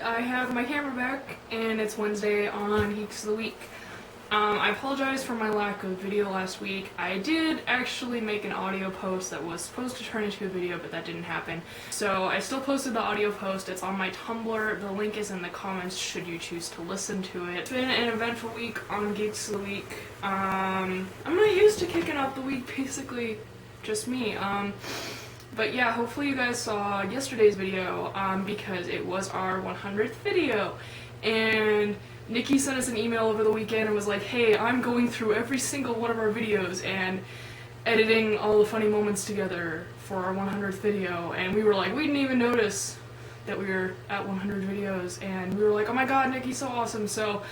I have my camera back, and it's Wednesday on Geeks of the Week. I apologize for my lack of video last week. I did actually make an audio post that was supposed to turn into a video, but that didn't happen. So I still posted the audio post. It's on my Tumblr. The link is in the comments should you choose to listen to it. It's been an eventful week on Geeks of the Week. I'm not used to kicking off the week, basically just me. But yeah, hopefully you guys saw yesterday's video, because it was our 100th video. And Nikki sent us an email over the weekend and was like, hey, I'm going through every single one of our videos and editing all the funny moments together for our 100th video. And we were like, we didn't even notice that we were at 100 videos. And we were like, oh my god, Nikki's so awesome. So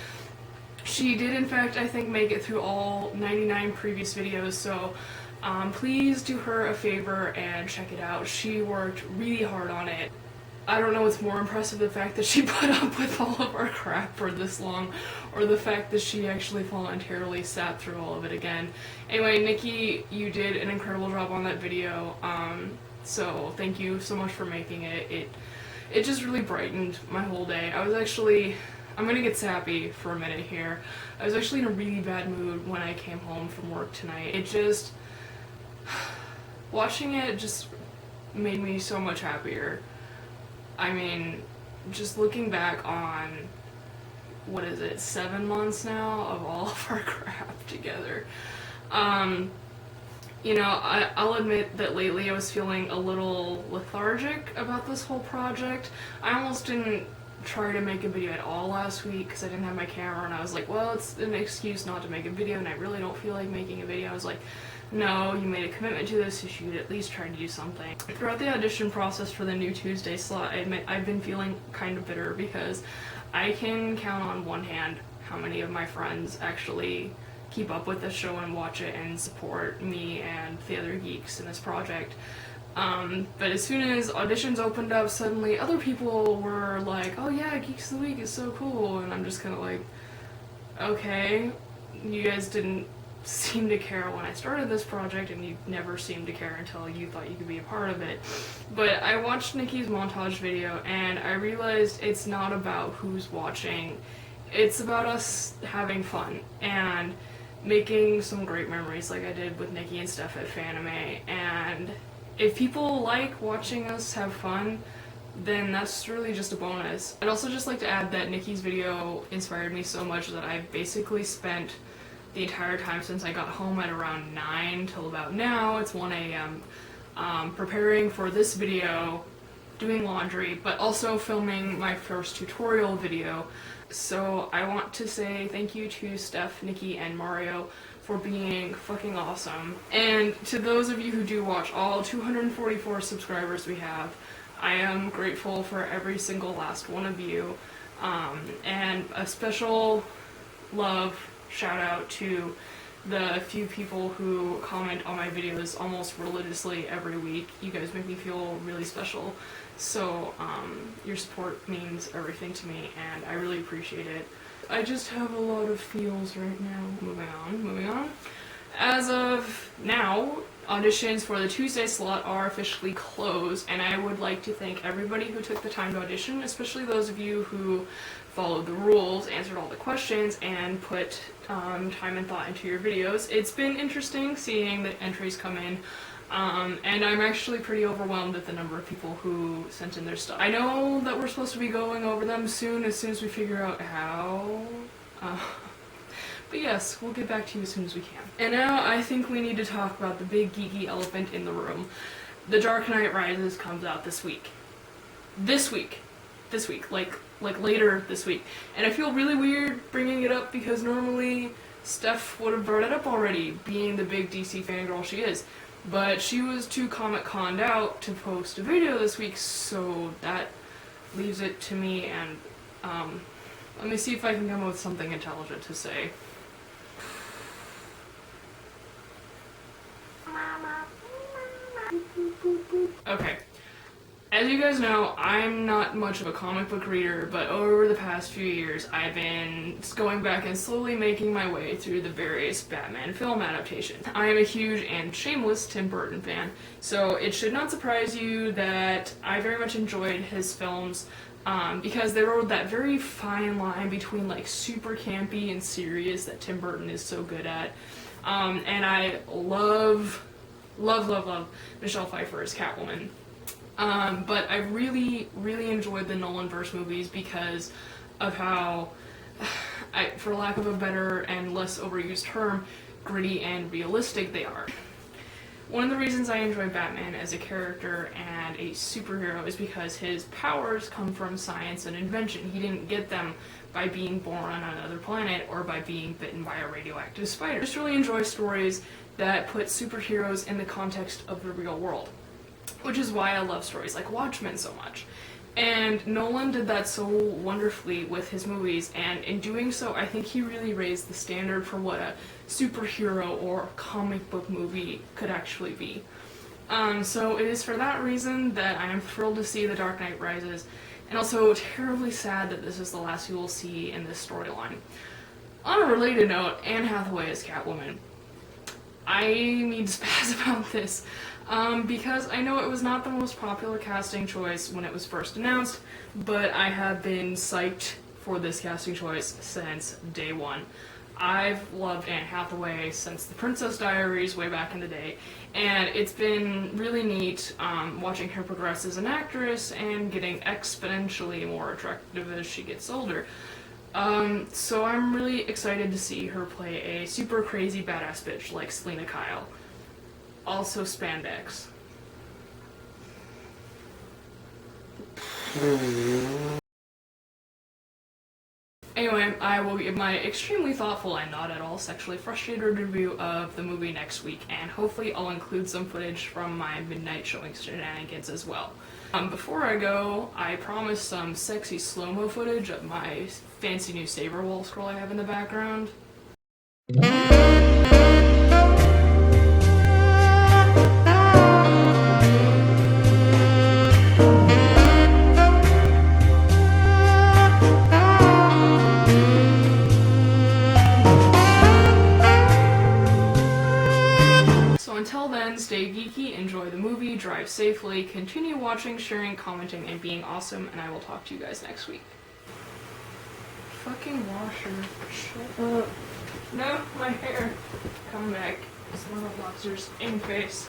she did, in fact, I think, make it through all 99 previous videos. So please do her a favor and check it out. She worked really hard on it. I don't know what's more impressive, the fact that she put up with all of our crap for this long, or the fact that she actually voluntarily sat through all of it again. Anyway, Nikki, you did an incredible job on that video, so thank you so much for making it. It just really brightened my whole day. I was actually, I'm gonna get sappy for a minute here. I was actually in a really bad mood when I came home from work tonight. It just, watching it just made me so much happier. I mean, just looking back on, what is it, 7 months now of all of our crap together. You know, I'll admit that lately I was feeling a little lethargic about this whole project. I almost didn't try to make a video at all last week because I didn't have my camera, and I was like, well, it's an excuse not to make a video and I really don't feel like making a video. I was like, no, you made a commitment to this, you should at least try to do something. Throughout the audition process for the new Tuesday slot, I admit I've been feeling kind of bitter because I can count on one hand how many of my friends actually keep up with the show and watch it and support me and the other geeks in this project. But as soon as auditions opened up, suddenly other people were like, oh yeah, Geeks of the Week is so cool, and I'm just kind of like, okay, you guys didn't seem to care when I started this project, and you never seemed to care until you thought you could be a part of it. But I watched Nikki's montage video, and I realized it's not about who's watching, it's about us having fun, and making some great memories like I did with Nikki and Steph at Fanime. And if people like watching us have fun, then that's really just a bonus. I'd also just like to add that Nikki's video inspired me so much that I basically spent the entire time since I got home at around 9 till about now, it's 1 a.m., preparing for this video, doing laundry, but also filming my first tutorial video. So I want to say thank you to Steph, Nikki, and Mario for being fucking awesome. And to those of you who do watch, all 244 subscribers we have, I am grateful for every single last one of you. And a special love shout out to the few people who comment on my videos almost religiously every week. You guys make me feel really special. So your support means everything to me, and I really appreciate it. I just have a lot of feels right now. Moving on. As of now, auditions for the Tuesday slot are officially closed, and I would like to thank everybody who took the time to audition, especially those of you who followed the rules, answered all the questions, and put time and thought into your videos. It's been interesting seeing the entries come in, and I'm actually pretty overwhelmed at the number of people who sent in their stuff. I know that we're supposed to be going over them soon as we figure out how. But yes, we'll get back to you as soon as we can. And now I think we need to talk about the big geeky elephant in the room. The Dark Knight Rises comes out this week. This week, like later this week. And I feel really weird bringing it up because normally Steph would have brought it up already, being the big DC fangirl she is. But she was too Comic-Conned out to post a video this week, so that leaves it to me, and let me see if I can come up with something intelligent to say. Okay. As you guys know, I'm not much of a comic book reader, but over the past few years, I've been going back and slowly making my way through the various Batman film adaptations. I am a huge and shameless Tim Burton fan, so it should not surprise you that I very much enjoyed his films because they rode that very fine line between like super campy and serious that Tim Burton is so good at. And I love Michelle Pfeiffer as Catwoman. But I really enjoyed the Nolanverse movies because of how, for lack of a better and less overused term, gritty and realistic they are. One of the reasons I enjoy Batman as a character and a superhero is because his powers come from science and invention. He didn't get them by being born on another planet or by being bitten by a radioactive spider. I just really enjoy stories that put superheroes in the context of the real world, which is why I love stories like Watchmen so much. And Nolan did that so wonderfully with his movies, and in doing so, I think he really raised the standard for what a superhero or comic book movie could actually be. So it is for that reason that I am thrilled to see The Dark Knight Rises, and also terribly sad that this is the last we will see in this storyline. On a related note, Anne Hathaway as Catwoman. I need to spaz about this. Because I know it was not the most popular casting choice when it was first announced, but I have been psyched for this casting choice since day one. I've loved Anne Hathaway since The Princess Diaries way back in the day, and it's been really neat watching her progress as an actress and getting exponentially more attractive as she gets older. So I'm really excited to see her play a super crazy badass bitch like Selena Kyle. Also spandex. Anyway, I will give my extremely thoughtful and not at all sexually frustrated review of the movie next week, and hopefully I'll include some footage from my midnight showing shenanigans as well. Before I go, I promised some sexy slow-mo footage of my fancy new Saber wall scroll I have in the background. Until then, stay geeky, enjoy the movie, drive safely, continue watching, sharing, commenting, and being awesome, and I will talk to you guys next week. Fucking washer. Shut up. No, my hair. Come back. Smell of lobsters in face.